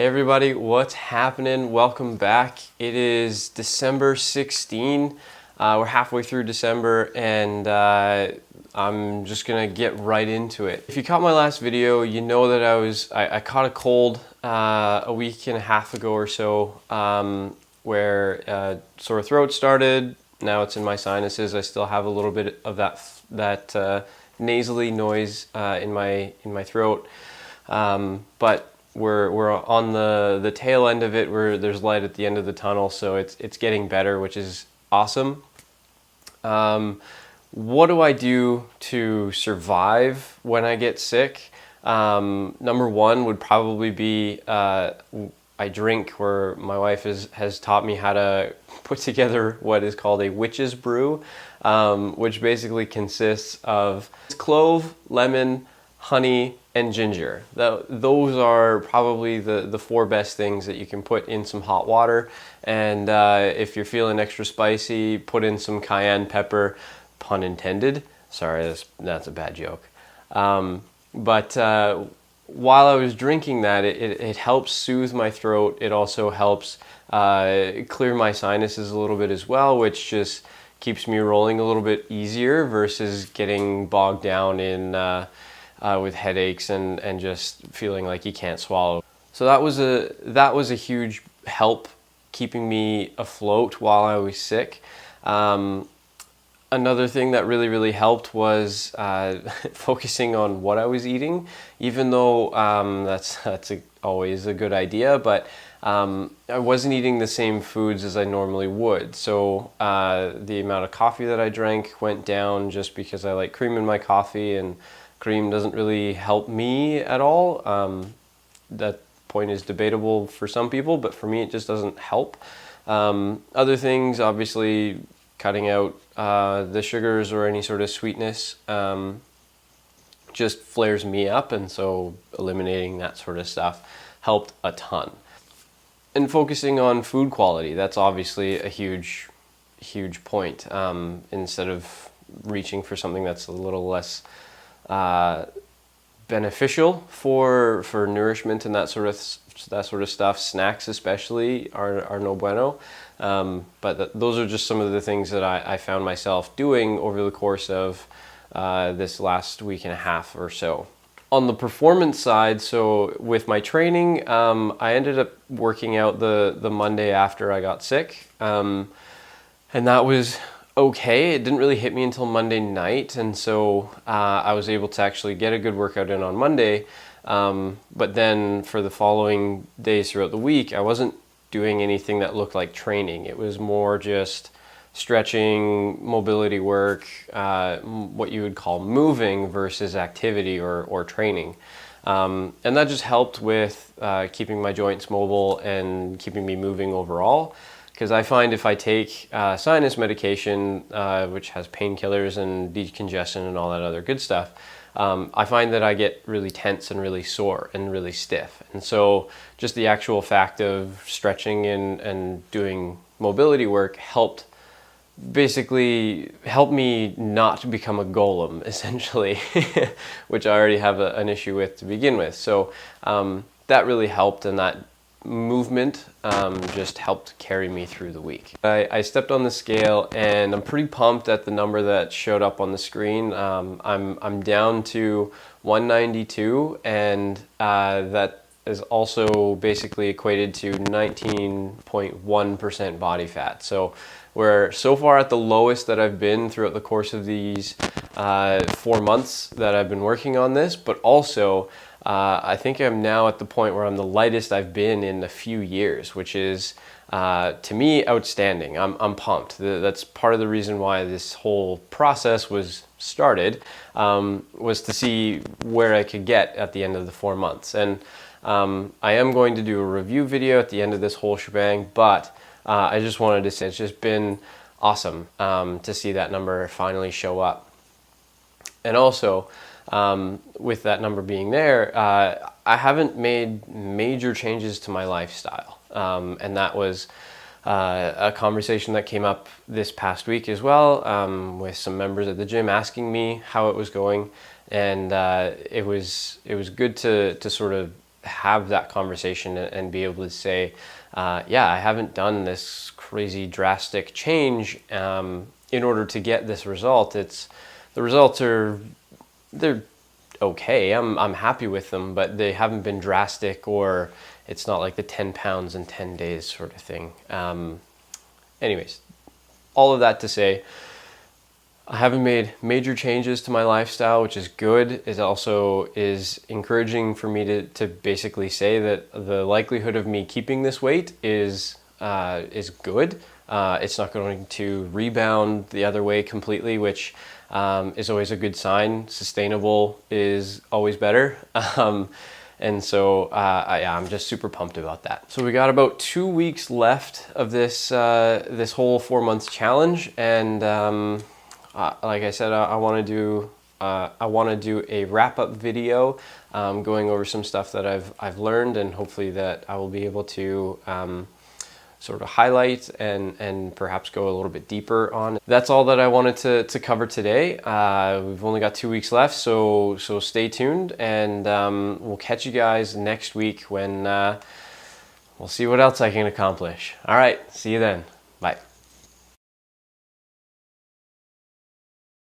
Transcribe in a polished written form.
Hey everybody, what's happening? Welcome back. It is December 16. We're halfway through December and I'm just gonna get right into it. If you caught my last video, you know that I caught a cold a week and a half ago or so, where sore throat started. Now it's in my sinuses. I still have a little bit of that nasally noise in my throat, but we're on the tail end of it, where there's light at the end of the tunnel, so it's getting better, which is awesome. What do I do to survive when I get sick? Number one would probably be I drink, where my wife has taught me how to put together what is called a witch's brew, which basically consists of clove, lemon, honey, and ginger. Those are probably the four best things that you can put in some hot water. And if you're feeling extra spicy, put in some cayenne pepper, pun intended. Sorry, that's a bad joke. But while I was drinking that, it helps soothe my throat. It also helps clear my sinuses a little bit as well, which just keeps me rolling a little bit easier versus getting bogged down in with headaches and just feeling like you can't swallow. So that was a huge help keeping me afloat while I was sick. Another thing that really helped was focusing on what I was eating, even though that's always a good idea, but I wasn't eating the same foods as I normally would. So the amount of coffee that I drank went down, just because I like cream in my coffee, and cream doesn't really help me at all. That point is debatable for some people, but for me it just doesn't help. Other things, obviously cutting out the sugars or any sort of sweetness just flares me up, and so eliminating that sort of stuff helped a ton. And focusing on food quality, that's obviously a huge point. Instead of reaching for something that's a little less beneficial for nourishment and that sort of stuff, snacks especially are no bueno. But those are just some of the things that I found myself doing over the course of this last week and a half or so. On the performance side, so with my training, I ended up working out the Monday after I got sick, and that was okay. It didn't really hit me until Monday night, and so I was able to actually get a good workout in on Monday, but then for the following days throughout the week, I wasn't doing anything that looked like training. It was more just stretching, mobility work, what you would call moving versus activity or training. And that just helped with keeping my joints mobile and keeping me moving overall. Because I find if I take sinus medication, which has painkillers and decongestant and all that other good stuff, I find that I get really tense and really sore and really stiff. And so just the actual fact of stretching and doing mobility work basically helped me not become a golem, essentially, which I already have an issue with to begin with. So that really helped, and that movement just helped carry me through the week. I stepped on the scale, and I'm pretty pumped at the number that showed up on the screen. I'm down to 192, and that is also basically equated to 19.1% body fat. So we're so far at the lowest that I've been throughout the course of these 4 months that I've been working on this, but also I think I'm now at the point where I'm the lightest I've been in a few years, which is to me outstanding. I'm pumped. That's part of the reason why this whole process was started, was to see where I could get at the end of the 4 months. And I am going to do a review video at the end of this whole shebang, but I just wanted to say it's just been awesome to see that number finally show up. And also, with that number being there, I haven't made major changes to my lifestyle. And that was a conversation that came up this past week as well, with some members at the gym asking me how it was going. And it was good to sort of have that conversation and be able to say, yeah, I haven't done this crazy drastic change in order to get this result. The results they're okay. I'm happy with them, but they haven't been drastic, or it's not like the 10 pounds in 10 days sort of thing. Anyways, all of that to say, I haven't made major changes to my lifestyle, which is good. It also is encouraging for me to basically say that the likelihood of me keeping this weight is good. It's not going to rebound the other way completely, which is always a good sign. Sustainable is always better. And so I'm just super pumped about that. So we got about 2 weeks left of this this whole 4 months challenge, and like I said, I want to do a wrap up video, going over some stuff that I've learned, and hopefully that I will be able to sort of highlight and perhaps go a little bit deeper on. That's all that I wanted to cover today. We've only got 2 weeks left, so stay tuned, and we'll catch you guys next week when we'll see what else I can accomplish. All right, see you then. Bye.